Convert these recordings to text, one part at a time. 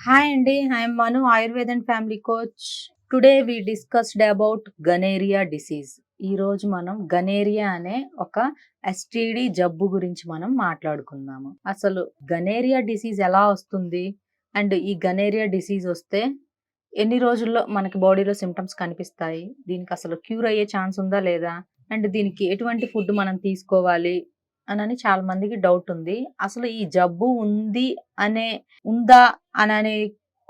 Hi Andy, I am Manu, Ayurveda and family coach. Today we discussed about Gonorrhea disease. ఈ రోజు మనం gonorrhoea అనే ఒక STD జబ్బు గురించి మనం మాట్లాడుకుందాము. అసలు గనేరియా డిసీజ్ ఎలా వస్తుంది అండ్ ఈ గనేరియా డిసీజ్ వస్తే ఎన్ని రోజుల్లో మనకి బాడీలో సిమ్టమ్స్ కనిపిస్తాయి, దీనికి అసలు క్యూర్ అయ్యే ఛాన్స్ ఉందా లేదా, అండ్ దీనికి ఎటువంటి ఫుడ్ మనం తీసుకోవాలి అని చాలా మందికి డౌట్ ఉంది. అసలు ఈ జబ్బు ఉందా అని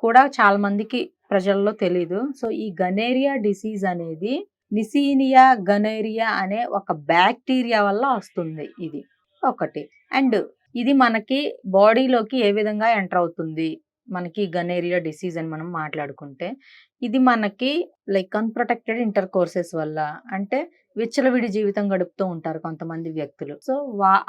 కూడా చాలా మందికి ప్రజల్లో తెలీదు. సో ఈ గనేరియా డిసీజ్ అనేది నిసీనియా గనేరియా అనే ఒక బ్యాక్టీరియా వల్ల వస్తుంది. ఇది ఒకటి. అండ్ ఇది మనకి బాడీలోకి ఏ విధంగా ఎంటర్ అవుతుంది, మనకి గనేరియా డిసీజ్ అని మనం మాట్లాడుకుంటే, ఇది మనకి లైక్ అన్‌ప్రొటెక్టెడ్ ఇంటర్ కోర్సెస్ వల్ల, అంటే విచ్చలవిడి జీవితం గడుపుతూ ఉంటారు కొంతమంది వ్యక్తులు. సో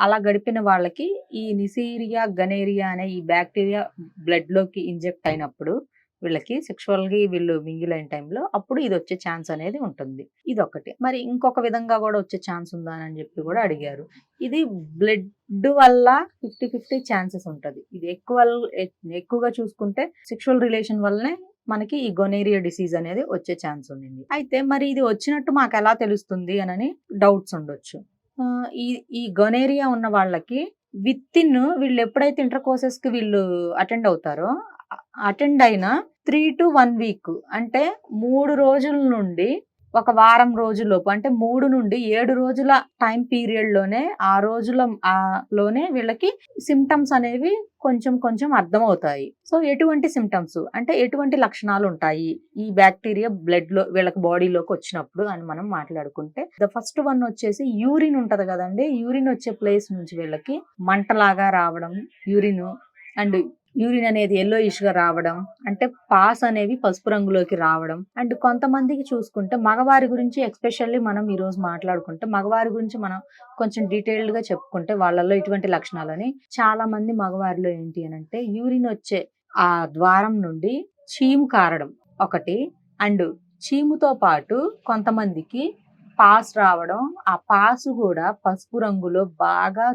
అలా గడిపిన వాళ్ళకి ఈ నిసీరియా గనేరియా అనే ఈ బ్యాక్టీరియా బ్లడ్ లోకి ఇంజెక్ట్ అయినప్పుడు వీళ్ళకి సెక్షువల్గా వీళ్ళు మింగిల్ అయిన టైంలో అప్పుడు ఇది వచ్చే ఛాన్స్ అనేది ఉంటుంది. ఇది ఒకటి. మరి ఇంకొక విధంగా కూడా వచ్చే ఛాన్స్ ఉందా అని చెప్పి కూడా అడిగారు. ఇది బ్లడ్ వల్ల 50-50 ఛాన్సెస్ ఉంటుంది. ఇది ఎక్కువగా చూసుకుంటే సెక్షువల్ రిలేషన్ వల్లనే మనకి ఈ గొనేరియా డిసీజ్ అనేది వచ్చే ఛాన్స్ ఉంది. అయితే మరి ఇది వచ్చినట్టు మాకు ఎలా తెలుస్తుంది అని డౌట్స్ ఉండొచ్చు. ఈ గొనేరియా ఉన్న వాళ్ళకి వీళ్ళు ఎప్పుడైతే ఇంటర్ కోర్సెస్ కి వీళ్ళు అటెండ్ అయిన 3 to 1 వీక్, అంటే 3 రోజుల నుండి ఒక వారం రోజుల్లోపు, అంటే 3 నుండి 7 రోజుల టైం పీరియడ్ లోనే లోనే వీళ్ళకి సిమ్టమ్స్ అనేవి కొంచెం అర్థమవుతాయి. సో ఎటువంటి సిమ్టమ్స్ అంటే ఎటువంటి లక్షణాలు ఉంటాయి ఈ బ్యాక్టీరియా బ్లడ్ లో వీళ్ళకి బాడీలోకి వచ్చినప్పుడు అని మనం మాట్లాడుకుంటే, ద ఫస్ట్ వన్ వచ్చేసి యూరిన్ ఉంటది కదండి. యూరిన్ వచ్చే ప్లేస్ నుంచి వీళ్ళకి మంటలాగా రావడం, యూరిన్ అనేది yellowish గా రావడం, అంటే పాస్ అనేవి పసుపు రంగులోకి రావడం. అండ్ కొంతమందికి చూసుకుంటే మగవారి గురించి ఎస్పెషల్లీ మనం ఈ రోజు మాట్లాడుకుంటే, మగవారి గురించి మనం కొంచెం డీటెయిల్డ్ గా చెప్పుకుంటే వాళ్ళల్లో ఇటువంటి లక్షణాలని, చాలా మంది మగవారిలో ఏంటి అని అంటే యూరిన్ వచ్చే ఆ ద్వారం నుండి చీము కారడం ఒకటి. అండ్ చీముతో పాటు కొంతమందికి పాస్ రావడం, ఆ పాసు కూడా పసుపు రంగులో బాగా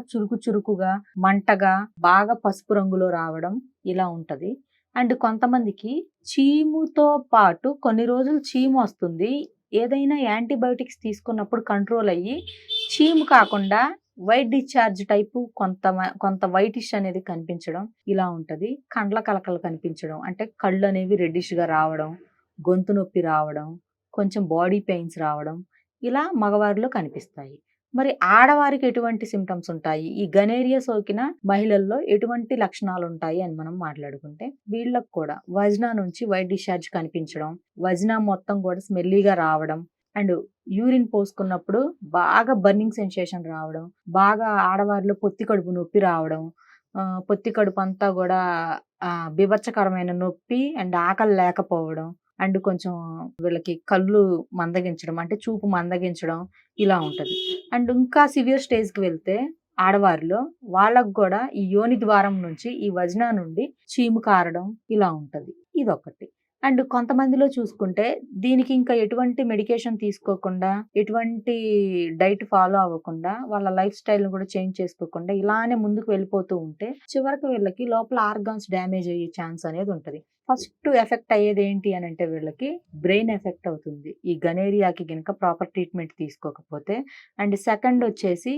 చురుకుగా మంటగా బాగా పసుపు రంగులో రావడం ఇలా ఉంటది. అండ్ కొంతమందికి చీముతో పాటు కొన్ని రోజులు చీము వస్తుంది, ఏదైనా యాంటీబయోటిక్స్ తీసుకున్నప్పుడు కంట్రోల్ అయ్యి చీము కాకుండా వైట్ డిశ్చార్జ్ టైపు కొంత వైటిష్ అనేది కనిపించడం ఇలా ఉంటది. కండ్ల కలకలు కనిపించడం, అంటే కళ్ళు అనేవి రెడ్డిష్ గా రావడం, గొంతు నొప్పి రావడం, కొంచెం బాడీ పెయిన్స్ రావడం ఇలా మగవారిలో కనిపిస్తాయి. మరి ఆడవారికి ఎటువంటి సిమ్టమ్స్ ఉంటాయి, ఈ గనేరియా సోకిన మహిళల్లో ఎటువంటి లక్షణాలు ఉంటాయి అని మనం మాట్లాడుకుంటే, వీళ్ళకు కూడా వజ్నా నుంచి వైట్ డిశ్చార్జ్ కనిపించడం, వజ్నా మొత్తం కూడా స్మెల్లీగా రావడం, అండ్ యూరిన్ పోసుకున్నప్పుడు బాగా బర్నింగ్ సెన్సేషన్ రావడం, బాగా ఆడవారిలో పొత్తి కడుపు నొప్పి రావడం, పొత్తి కడుపు అంతా కూడా బీభత్సకరమైన నొప్పి అండ్ ఆకలి లేకపోవడం, అండ్ కొంచెం వీళ్ళకి కళ్ళు మందగించడం, అంటే చూపు మందగించడం ఇలా ఉంటది. అండ్ ఇంకా సివియర్ స్టేజ్కి వెళ్తే ఆడవారిలో వాళ్ళకు కూడా ఈ యోని ద్వారం నుంచి ఈ వజ్నా నుండి చీము కారడం ఇలా ఉంటది. ఇదొకటి. అండ్ కొంతమందిలో చూసుకుంటే దీనికి ఇంకా ఎటువంటి మెడికేషన్ తీసుకోకుండా, ఎటువంటి డైట్ ఫాలో అవ్వకుండా, వాళ్ళ లైఫ్ స్టైల్ కూడా చేంజ్ చేసుకోకుండా ఇలానే ముందుకు వెళ్ళిపోతూ ఉంటే చివరికి వీళ్ళకి లోపల ఆర్గాన్స్ డ్యామేజ్ అయ్యే ఛాన్స్ అనేది ఉంటది. ఫస్ట్ ఎఫెక్ట్ అయ్యేది ఏంటి అని అంటే వీళ్ళకి బ్రెయిన్ ఎఫెక్ట్ అవుతుంది ఈ గనేరియాకి గనక ప్రాపర్ ట్రీట్మెంట్ తీసుకోకపోతే. అండ్ సెకండ్ వచ్చేసి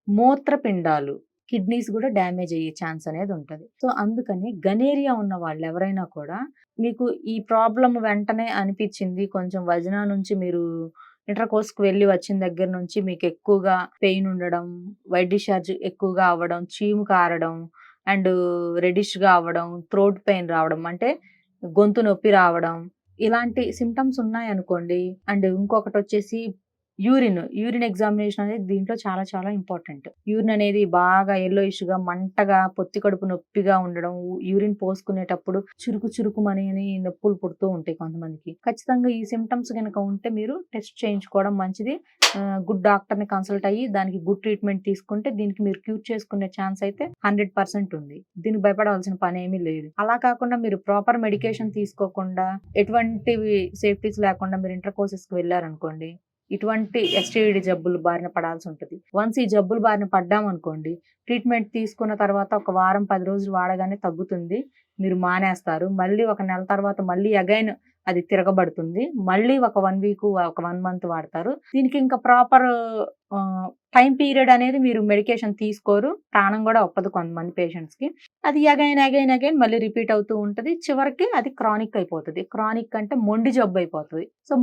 మూత్రపిండాలు, కిడ్నీస్ కూడా డ్యామేజ్ అయ్యే ఛాన్స్ అనేది ఉంటుంది. సో అందుకని గనేరియా ఉన్న వాళ్ళు ఎవరైనా కూడా, మీకు ఈ ప్రాబ్లం వెంటనే అనిపించింది, కొంచెం వజనా నుంచి మీరు ఇంటర్ కోర్స్కి వెళ్ళి వచ్చిన దగ్గర నుంచి మీకు ఎక్కువగా పెయిన్ ఉండడం, వైట్ డిశ్చార్జ్ ఎక్కువగా అవ్వడం, చీము కారడం, అండ్ రెడిష్గా అవ్వడం, థ్రోట్ పెయిన్ రావడం, అంటే గొంతు నొప్పి రావడం, ఇలాంటి సిమ్టమ్స్ ఉన్నాయనుకోండి. అండ్ ఇంకొకటి వచ్చేసి యూరిన్ ఎగ్జామినేషన్ అనేది దీంట్లో చాలా చాలా ఇంపార్టెంట్. యూరిన్ అనేది బాగా yellowish గా మంటగా పొత్తి కడుపు నొప్పిగా ఉండడం, యూరిన్ పోసుకునేటప్పుడు చురుకుమని నొప్పులు పుడుతూ ఉంటాయి కొంతమందికి. ఖచ్చితంగా ఈ సిమ్టమ్స్ కనుక ఉంటే మీరు టెస్ట్ చేయించుకోవడం మంచిది. గుడ్ డాక్టర్ని కన్సల్ట్ అయ్యి దానికి గుడ్ ట్రీట్మెంట్ తీసుకుంటే దీనికి మీరు క్యూర్ చేసుకునే ఛాన్స్ అయితే 100% ఉంది. దీనికి భయపడవలసిన పని ఏమీ లేదు. అలా కాకుండా మీరు ప్రాపర్ మెడికేషన్ తీసుకోకుండా, ఎటువంటి సేఫ్టీస్ లేకుండా మీరు ఇంటర్ కోర్సెస్కి వెళ్ళారనుకోండి, ఇటువంటి ఎస్టీడీ జబ్బులు బారిన పడాల్సి ఉంటుంది. వన్స్ ఈ జబ్బులు బారిన పడ్డామనుకోండి, ట్రీట్మెంట్ తీసుకున్న తర్వాత ఒక వారం 10 రోజులు వాడగానే తగ్గుతుంది. మీరు మానేస్తారు. మళ్ళీ ఒక నెల తర్వాత మళ్ళీ అగైన్ అది తిరగబడుతుంది. మళ్ళీ ఒక 1 వీక్, ఒక 1 మంత్ వాడతారు. దీనికి ఇంకా ప్రాపర్ టైం పీరియడ్ అనేది మీరు మెడికేషన్ తీసుకోరు. ప్రాణం కూడా ఒప్పదు కొంతమంది పేషెంట్స్‌కి. అది అగైన్ మళ్ళీ రిపీట్ అవుతూ ఉంటది. చివరికి అది క్రానిక్ అయిపోతది. క్రానిక్ అంటే మొండి జబ్బు అయిపోతది. సో,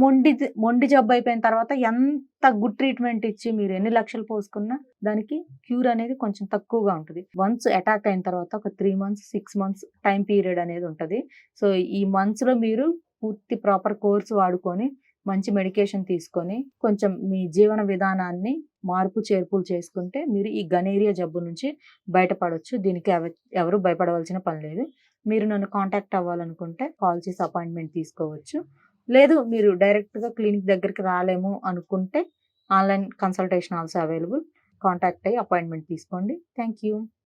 మొండి జబ్బు అయిపోయిన తర్వాత ఎంత గుడ్ ట్రీట్మెంట్ ఇచ్చి మీరు ఎన్ని లక్షలు పోసుకున్నా దానికి క్యూర్ అనేది కొంచెం తక్కువగా ఉంటది. వన్స్ అటాక్ అయిన తర్వాత ఒక 3 మంత్స్, 6 మంత్స్ టైం పీరియడ్ అనేది ఉంటది. సో, ఈ మంత్స్‌లో మీరు పూర్తి ప్రాపర్ కోర్స్ వాడుకొని, మంచి మెడికేషన్ తీసుకొని, కొంచెం మీ జీవన విధానాన్ని మార్పు చేర్పులు చేసుకుంటే మీరు ఈ గనేరియా జబ్బు నుంచి బయటపడొచ్చు. దీనికి ఎవరు భయపడవలసిన పని లేదు. మీరు నన్ను కాంటాక్ట్ అవ్వాలనుకుంటే కాల్ చేసి అపాయింట్మెంట్ తీసుకోవచ్చు. లేదు మీరు డైరెక్ట్‌గా క్లినిక్ దగ్గరికి రాలేము అనుకుంటే online consultation also available. Contact అయ్యి అపాయింట్మెంట్ తీసుకోండి. Thank you.